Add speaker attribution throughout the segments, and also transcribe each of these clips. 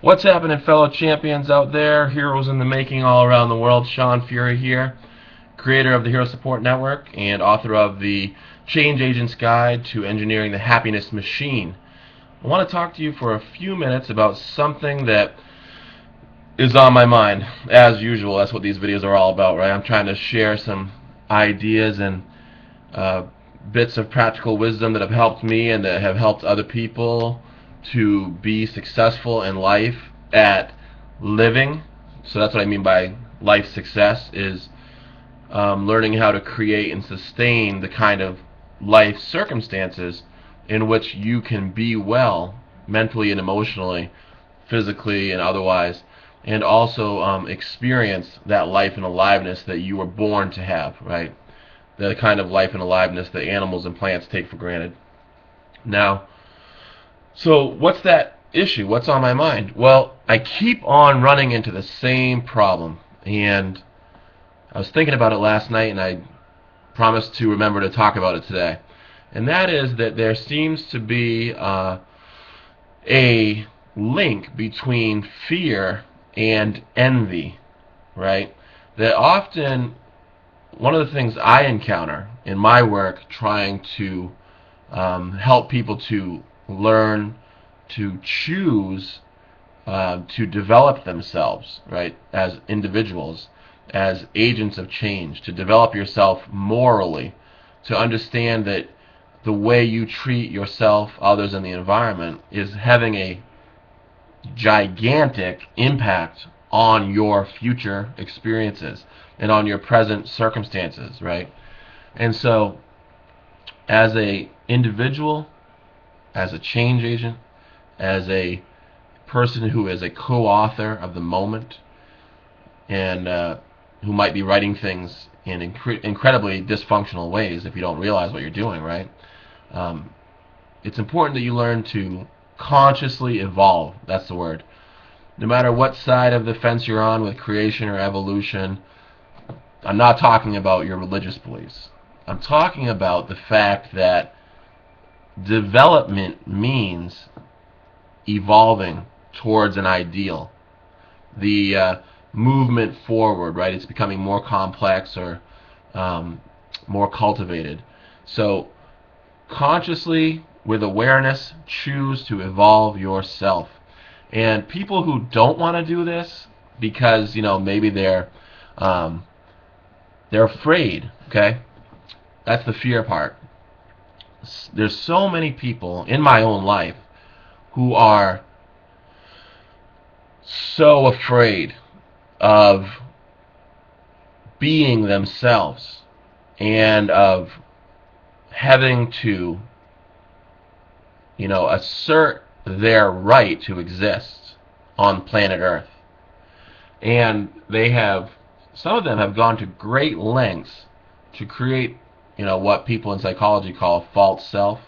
Speaker 1: What's happening, fellow champions out there? Heroes in the making all around the world. Sean Fury here, creator of the Hero Support Network and author of the Change Agent's Guide to Engineering the Happiness Machine. I want to talk to you for a few minutes about something that is on my mind. As usual, that's what these videos are all about, right? I'm trying to share some ideas and bits of practical wisdom that have helped me and that have helped other people to be successful in life at living. So that's what I mean by life success, is learning how to create and sustain the kind of life circumstances in which you can be well mentally and emotionally, physically and otherwise, and also experience that life and aliveness that you were born to have, right? The kind of life and aliveness that animals and plants take for granted. Now, so what's that issue? What's on my mind? Well, I keep on running into the same problem, and I was thinking about it last night, and I promised to remember to talk about it today. And that is that there seems to be a link between fear and envy, right? That often, one of the things I encounter in my work trying to help people to learn to choose to develop themselves, right, as individuals, as agents of change, to develop yourself morally, to understand that the way you treat yourself, others, and the environment is having a gigantic impact on your future experiences and on your present circumstances, right? And so, as a individual, as a change agent, as a person who is a co-author of the moment, and who might be writing things in incredibly dysfunctional ways if you don't realize what you're doing, right? It's important that you learn to consciously evolve. That's the word. No matter what side of the fence you're on with creation or evolution, I'm not talking about your religious beliefs. I'm talking about the fact that development means evolving towards an ideal. The movement forward, right? It's becoming more complex or more cultivated. So consciously, with awareness, choose to evolve yourself. And people who don't want to do this because, maybe they're afraid, okay? That's the fear part. There's so many people in my own life who are so afraid of being themselves and of having to, assert their right to exist on planet Earth. And some of them have gone to great lengths to create, what people in psychology call false self,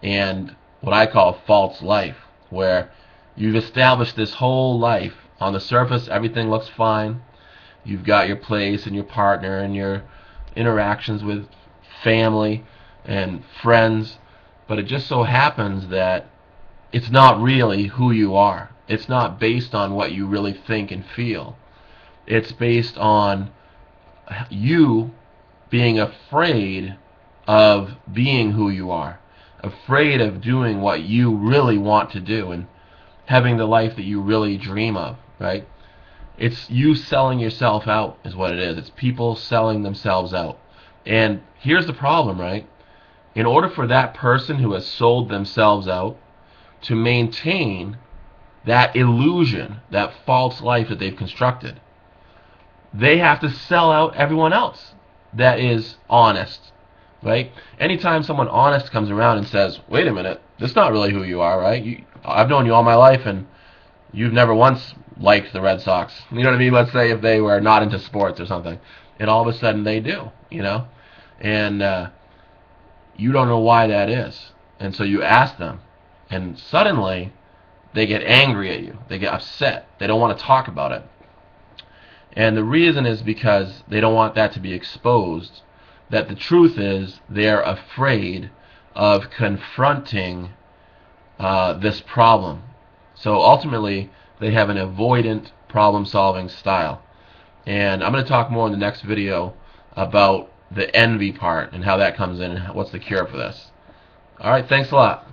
Speaker 1: and what I call false life, where you've established this whole life. On the surface, everything looks fine. You've got your place and your partner and your interactions with family and friends, but it just so happens that it's not really who you are. It's not based on what you really think and feel. It's based on you being afraid of being who you are, afraid of doing what you really want to do and having the life that you really dream of, right? It's you selling yourself out is what it is. It's people selling themselves out. And here's the problem, right? In order for that person who has sold themselves out to maintain that illusion, that false life that they've constructed, they have to sell out everyone else that is honest, right? Anytime someone honest comes around and says, wait a minute, that's not really who you are, right? I've known you all my life, and you've never once liked the Red Sox. You know what I mean? Let's say if they were not into sports or something, and all of a sudden they do, and you don't know why that is. And so you ask them, and suddenly they get angry at you. They get upset. They don't want to talk about it. And the reason is because they don't want that to be exposed. That the truth is they're afraid of confronting this problem. So ultimately, They have an avoidant problem-solving style. And I'm going to talk more in the next video about the envy part and how that comes in and what's the cure for this. Alright, thanks a lot.